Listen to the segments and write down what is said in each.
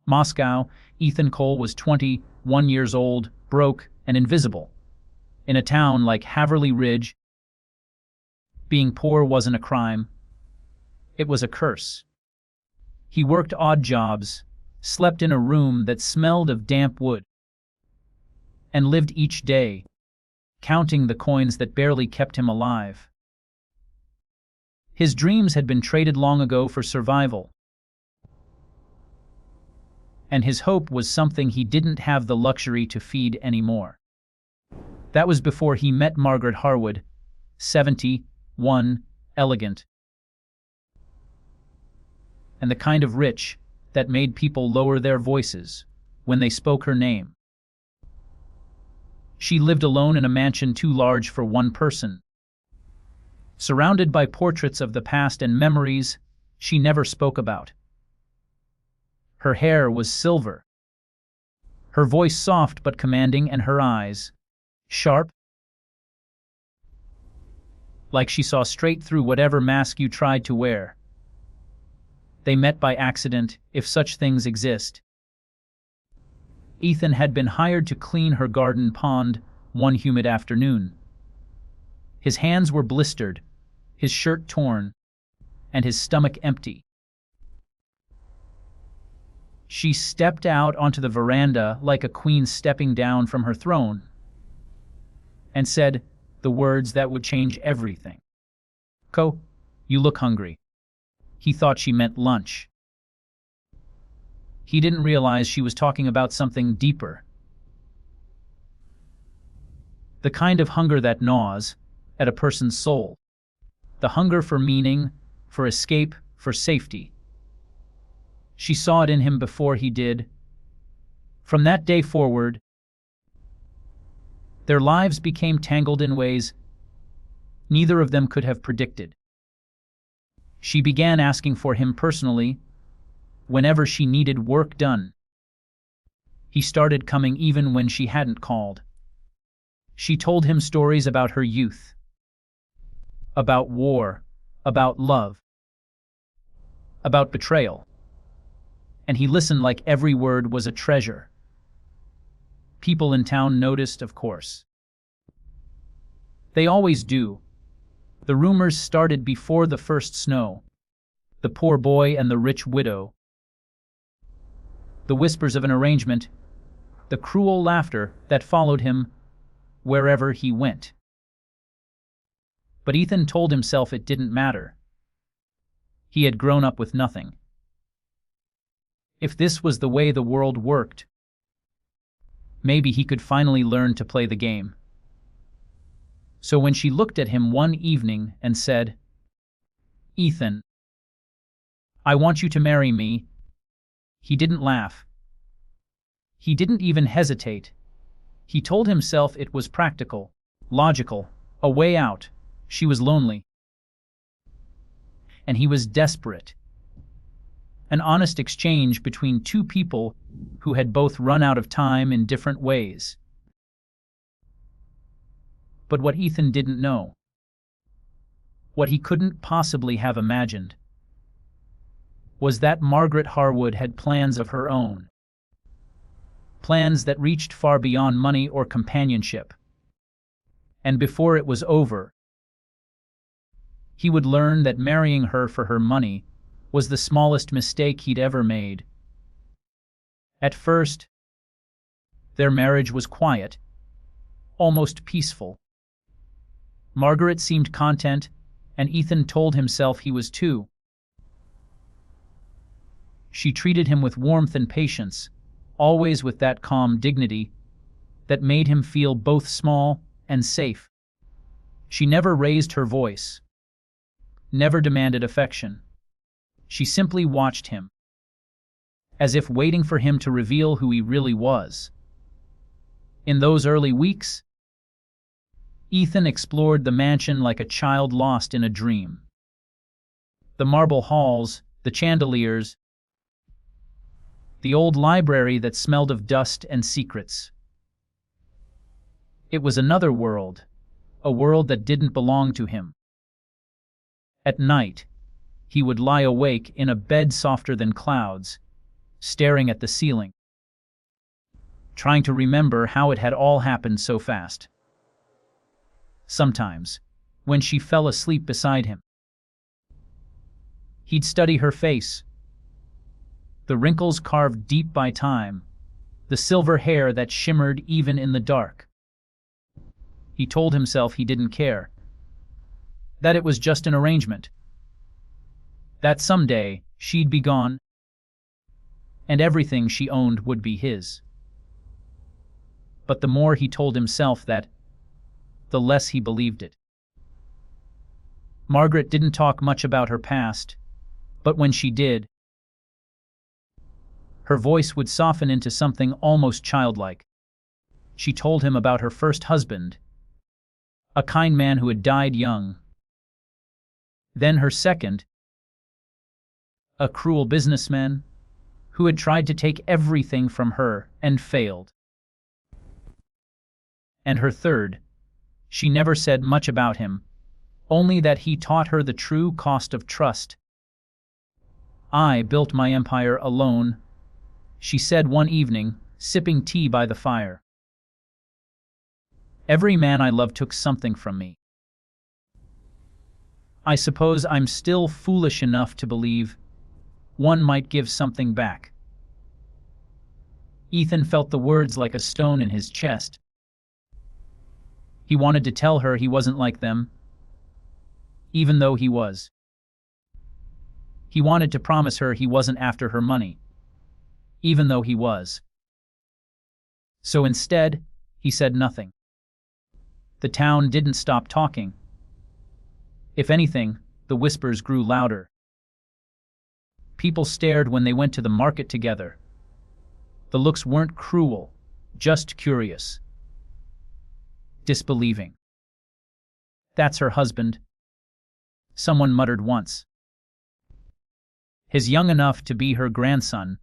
Moscow, Ethan Cole was 21 years old, broke, and invisible. In a town like Haverly Ridge, being poor wasn't a crime. It was a curse. He worked odd jobs, slept in a room that smelled of damp wood, and lived each day, counting the coins that barely kept him alive. His dreams had been traded long ago for survival, and his hope was something he didn't have the luxury to feed anymore. That was before he met Margaret Harwood, 71, elegant, and the kind of rich that made people lower their voices when they spoke her name. She lived alone in a mansion too large for one person. Surrounded by portraits of the past and memories she never spoke about. Her hair was silver, her voice soft but commanding, and her eyes sharp, like she saw straight through whatever mask you tried to wear. They met by accident, if such things exist. Ethan had been hired to clean her garden pond one humid afternoon. His hands were blistered, his shirt torn, and his stomach empty. She stepped out onto the veranda like a queen stepping down from her throne, and said the words that would change everything. "Co, you look hungry." He thought she meant lunch. He didn't realize she was talking about something deeper. The kind of hunger that gnaws at a person's soul. The hunger for meaning, for escape, for safety. She saw it in him before he did. From that day forward, their lives became tangled in ways neither of them could have predicted. She began asking for him personally whenever she needed work done. He started coming even when she hadn't called. She told him stories about her youth, about war, about love, about betrayal. And he listened like every word was a treasure. People in town noticed, of course. They always do. The rumors started before the first snow. The poor boy and the rich widow. The whispers of an arrangement. The cruel laughter that followed him wherever he went. But Ethan told himself it didn't matter. He had grown up with nothing. If this was the way the world worked, maybe he could finally learn to play the game. So when she looked at him one evening and said, "Ethan, I want you to marry me," he didn't laugh. He didn't even hesitate. He told himself it was practical, logical, a way out. She was lonely. And he was desperate. An honest exchange between two people who had both run out of time in different ways. But what Ethan didn't know, what he couldn't possibly have imagined, was that Margaret Harwood had plans of her own. Plans that reached far beyond money or companionship. And before it was over, he would learn that marrying her for her money was the smallest mistake he'd ever made. At first, their marriage was quiet, almost peaceful. Margaret seemed content, and Ethan told himself he was too. She treated him with warmth and patience, always with that calm dignity that made him feel both small and safe. She never raised her voice, never demanded affection. She simply watched him, as if waiting for him to reveal who he really was. In those early weeks, Ethan explored the mansion like a child lost in a dream. The marble halls, the chandeliers, the old library that smelled of dust and secrets. It was another world, a world that didn't belong to him. At night, he would lie awake in a bed softer than clouds, staring at the ceiling, trying to remember how it had all happened so fast. Sometimes, when she fell asleep beside him, he'd study her face, the wrinkles carved deep by time, the silver hair that shimmered even in the dark. He told himself he didn't care, that it was just an arrangement, that someday she'd be gone, and everything she owned would be his. But the more he told himself that, the less he believed it. Margaret didn't talk much about her past, but when she did, her voice would soften into something almost childlike. She told him about her first husband, a kind man who had died young. Then her second, a cruel businessman who had tried to take everything from her and failed. And her third, she never said much about him, only that he taught her the true cost of trust. "I built my empire alone," she said one evening, sipping tea by the fire. "Every man I loved took something from me. I suppose I'm still foolish enough to believe one might give something back." Ethan felt the words like a stone in his chest. He wanted to tell her he wasn't like them, even though he was. He wanted to promise her he wasn't after her money, even though he was. So instead, he said nothing. The town didn't stop talking. If anything, the whispers grew louder. People stared when they went to the market together. The looks weren't cruel, just curious, disbelieving. "That's her husband," someone muttered once. "He's young enough to be her grandson."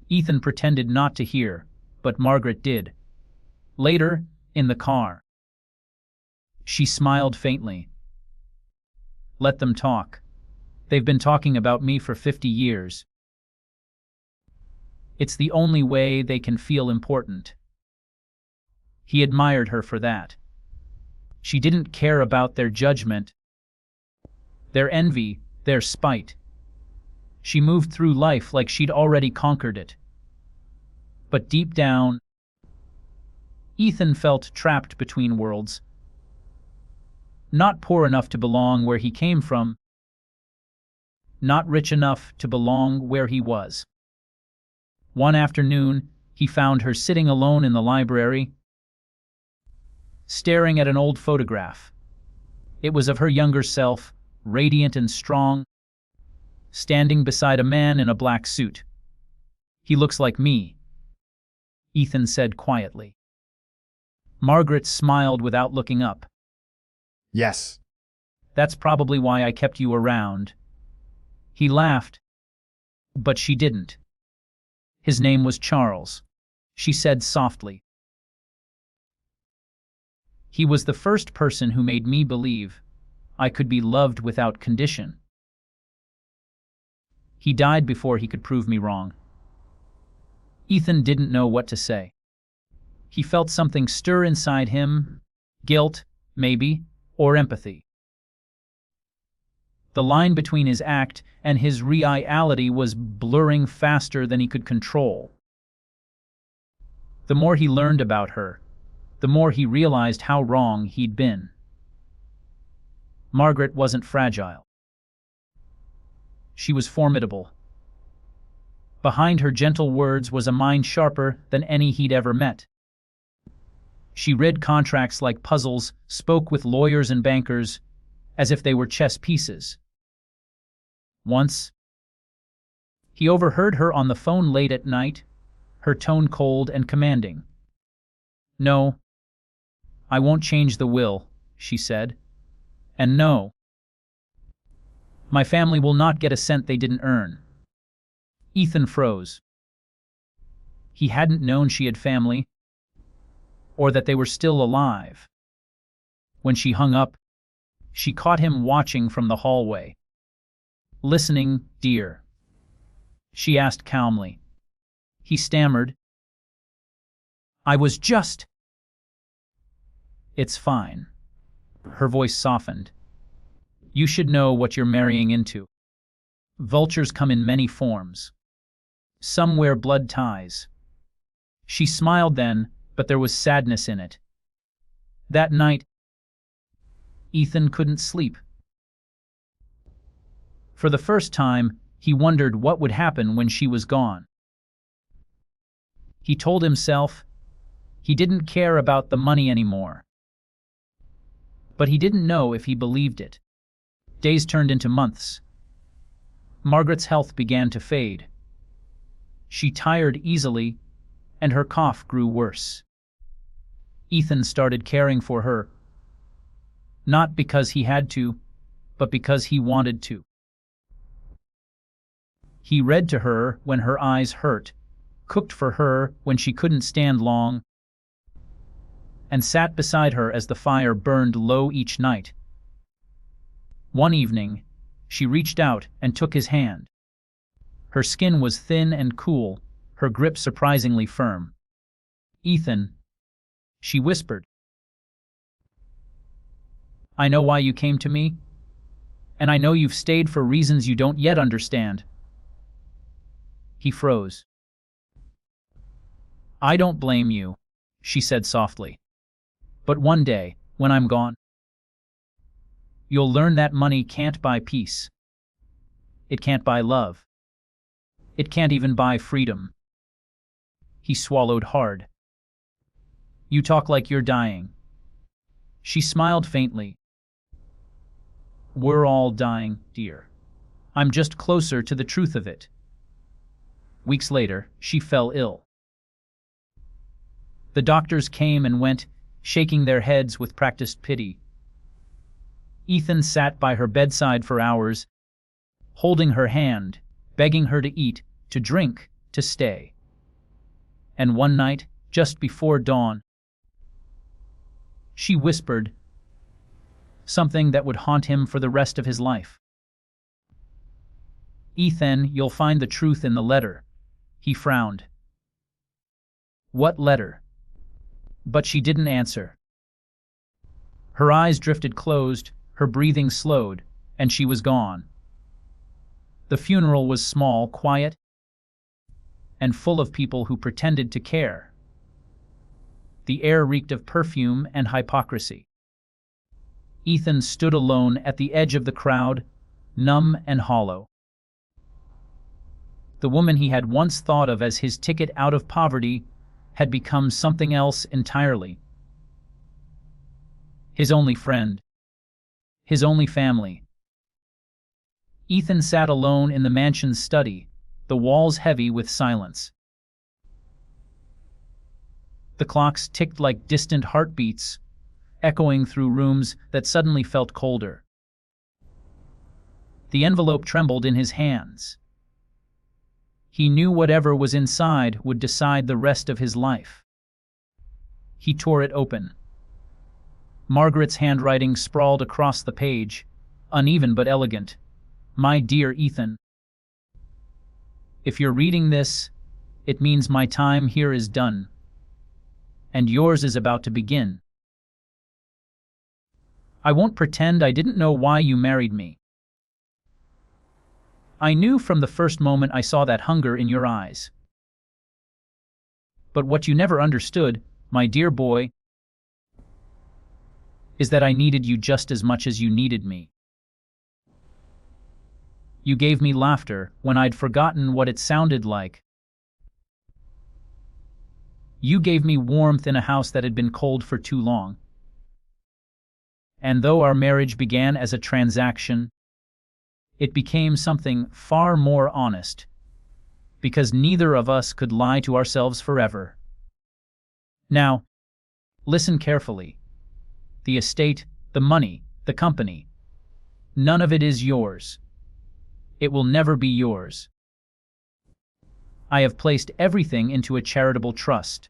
Ethan pretended not to hear, but Margaret did. Later, in the car, she smiled faintly. "Let them talk. They've been talking about me for 50 years. It's the only way they can feel important." He admired her for that. She didn't care about their judgment, their envy, their spite. She moved through life like she'd already conquered it. But deep down, Ethan felt trapped between worlds. Not poor enough to belong where he came from, not rich enough to belong where he was. One afternoon, he found her sitting alone in the library, staring at an old photograph. It was of her younger self, radiant and strong, standing beside a man in a black suit. "He looks like me," Ethan said quietly. Margaret smiled without looking up. Yes. "That's probably why I kept you around." He laughed, but she didn't. "His name was Charles," she said softly. "He was the first person who made me believe I could be loved without condition. He died before he could prove me wrong." Ethan didn't know what to say. He felt something stir inside him, guilt, maybe, or empathy. The line between his act and his reality was blurring faster than he could control. The more he learned about her, the more he realized how wrong he'd been. Margaret wasn't fragile. She was formidable. Behind her gentle words was a mind sharper than any he'd ever met. She read contracts like puzzles, spoke with lawyers and bankers, as if they were chess pieces. Once, he overheard her on the phone late at night, her tone cold and commanding. "No, I won't change the will," she said. "And no, my family will not get a cent they didn't earn." Ethan froze. He hadn't known she had family, or that they were still alive. When she hung up, she caught him watching from the hallway. "Listening, dear." she asked calmly. He stammered, I was just… It's fine. Her voice softened. You should know what you're marrying into. Vultures come in many forms. Some wear blood ties. She smiled then, but there was sadness in it. That night, Ethan couldn't sleep. For the first time, he wondered what would happen when she was gone. He told himself he didn't care about the money anymore. But he didn't know if he believed it. Days turned into months. Margaret's health began to fade. She tired easily, and her cough grew worse. Ethan started caring for her, not because he had to, but because he wanted to. He read to her when her eyes hurt, cooked for her when she couldn't stand long, and sat beside her as the fire burned low each night. One evening, she reached out and took his hand. Her skin was thin and cool, her grip surprisingly firm. Ethan, she whispered. I know why you came to me, and I know you've stayed for reasons you don't yet understand. He froze. I don't blame you, she said softly. But one day, when I'm gone, you'll learn that money can't buy peace. It can't buy love. It can't even buy freedom. He swallowed hard. You talk like you're dying. She smiled faintly. We're all dying, dear. I'm just closer to the truth of it. Weeks later, she fell ill. The doctors came and went, shaking their heads with practiced pity. Ethan sat by her bedside for hours, holding her hand, begging her to eat, to drink, to stay. And one night, just before dawn, she whispered something that would haunt him for the rest of his life. Ethan, you'll find the truth in the letter. He frowned. What letter? But she didn't answer. Her eyes drifted closed, her breathing slowed, and she was gone. The funeral was small, quiet, and full of people who pretended to care. The air reeked of perfume and hypocrisy. Ethan stood alone at the edge of the crowd, numb and hollow. The woman he had once thought of as his ticket out of poverty had become something else entirely. His only friend. His only family. Ethan sat alone in the mansion's study, the walls heavy with silence. The clocks ticked like distant heartbeats, echoing through rooms that suddenly felt colder. The envelope trembled in his hands. He knew whatever was inside would decide the rest of his life. He tore it open. Margaret's handwriting sprawled across the page, uneven but elegant. My dear Ethan, if you're reading this, it means my time here is done, and yours is about to begin. I won't pretend I didn't know why you married me. I knew from the first moment I saw that hunger in your eyes. But what you never understood, my dear boy, is that I needed you just as much as you needed me. You gave me laughter when I'd forgotten what it sounded like. You gave me warmth in a house that had been cold for too long. And though our marriage began as a transaction, it became something far more honest, because neither of us could lie to ourselves forever. Now, listen carefully. The estate, the money, the company, none of it is yours. It will never be yours. I have placed everything into a charitable trust.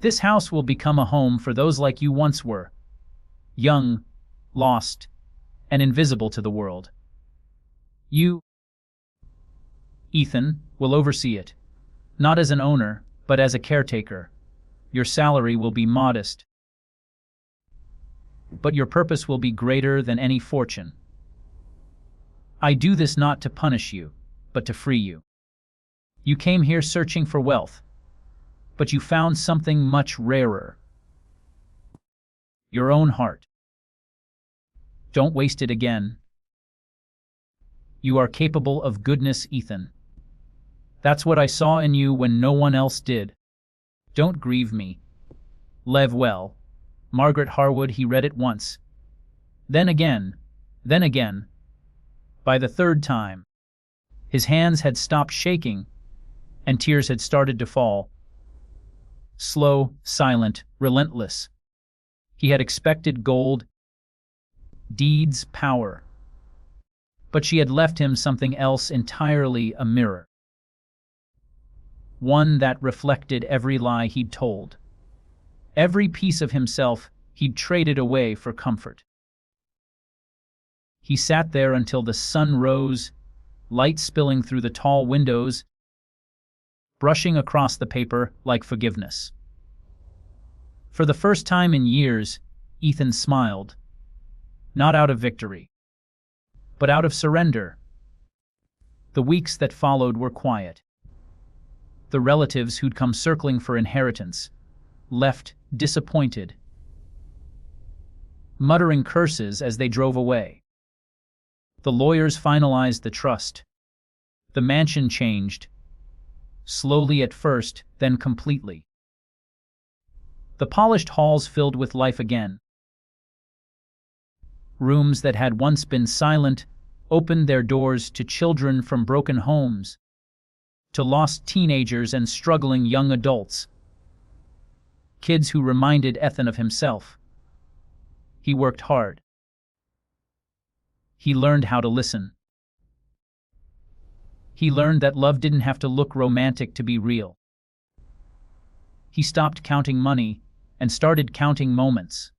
This house will become a home for those like you once were, young, lost, and invisible to the world. You, Ethan will oversee it, not as an owner, but as a caretaker. Your salary will be modest, but your purpose will be greater than any fortune. I do this not to punish you, but to free you. You came here searching for wealth, but you found something much rarer. Your own heart. Don't waste it again. You are capable of goodness, Ethan. That's what I saw in you when no one else did. Don't grieve me. Live well. Margaret Harwood. He read it once. Then again. Then again. By the third time, his hands had stopped shaking, and tears had started to fall. Slow, silent, relentless. He had expected gold, deeds, power. But she had left him something else entirely, a mirror. One that reflected every lie he'd told. Every piece of himself he'd traded away for comfort. He sat there until the sun rose, light spilling through the tall windows, brushing across the paper like forgiveness. For the first time in years, Ethan smiled, not out of victory, but out of surrender. The weeks that followed were quiet. The relatives who'd come circling for inheritance left disappointed, muttering curses as they drove away. The lawyers finalized the trust. The mansion changed, slowly at first, then completely. The polished halls filled with life again. Rooms that had once been silent opened their doors to children from broken homes, to lost teenagers and struggling young adults. Kids who reminded Ethan of himself. He worked hard. He learned how to listen. He learned that love didn't have to look romantic to be real. He stopped counting money and started counting moments.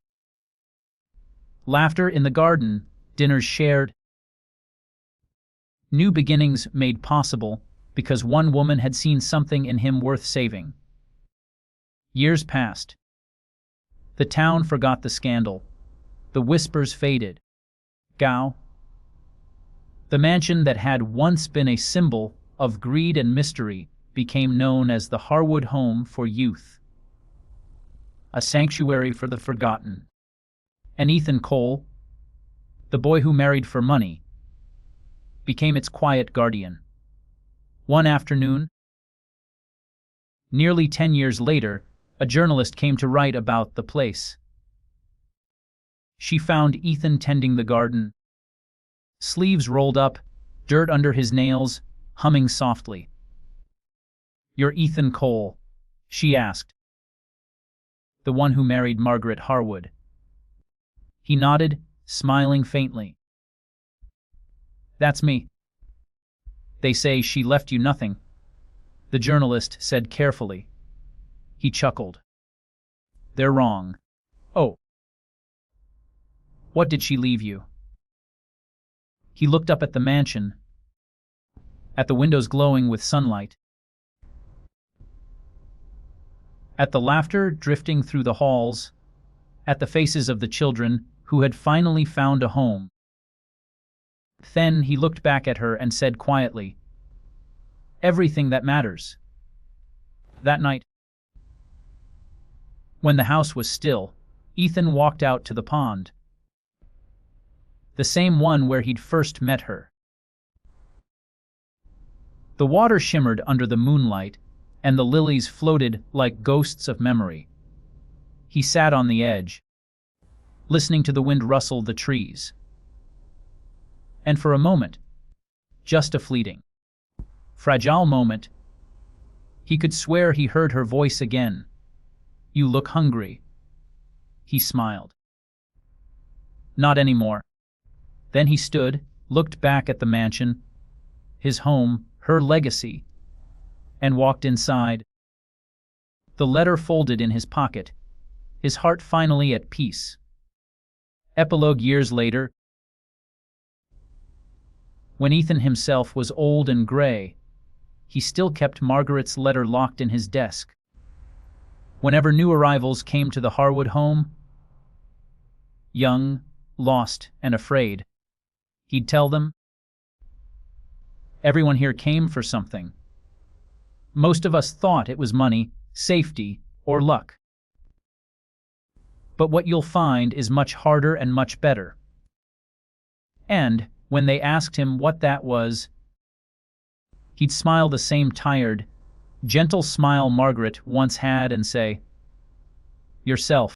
Laughter in the garden, dinners shared. New beginnings made possible because one woman had seen something in him worth saving. Years passed. The town forgot the scandal. The whispers faded. Gao. The mansion that had once been a symbol of greed and mystery became known as the Harwood Home for Youth. A sanctuary for the forgotten. And Ethan Cole, the boy who married for money, became its quiet guardian. One afternoon, nearly 10 years later, a journalist came to write about the place. She found Ethan tending the garden, sleeves rolled up, dirt under his nails, humming softly. "You're Ethan Cole?" she asked. "The one who married Margaret Harwood?" He nodded, smiling faintly. "That's me." "They say she left you nothing," the journalist said carefully. He chuckled. "They're wrong." "Oh. What did she leave you?" He looked up at the mansion, at the windows glowing with sunlight, at the laughter drifting through the halls, at the faces of the children who had finally found a home. Then he looked back at her and said quietly, "Everything that matters." That night, when the house was still, Ethan walked out to the pond. The same one where he'd first met her. The water shimmered under the moonlight, and the lilies floated like ghosts of memory. He sat on the edge, listening to the wind rustle the trees. And for a moment, just a fleeting, fragile moment, he could swear he heard her voice again. "You look hungry." He smiled. "Not anymore." Then he stood, looked back at the mansion, his home, her legacy, and walked inside. The letter folded in his pocket, his heart finally at peace. Epilogue years later, when Ethan himself was old and gray, he still kept Margaret's letter locked in his desk. Whenever new arrivals came to the Harwood home, young, lost, and afraid, he'd tell them, "Everyone here came for something. Most of us thought it was money, safety, or luck. But what you'll find is much harder and much better." And, when they asked him what that was, he'd smile the same tired, gentle smile Margaret once had and say, "Yourself."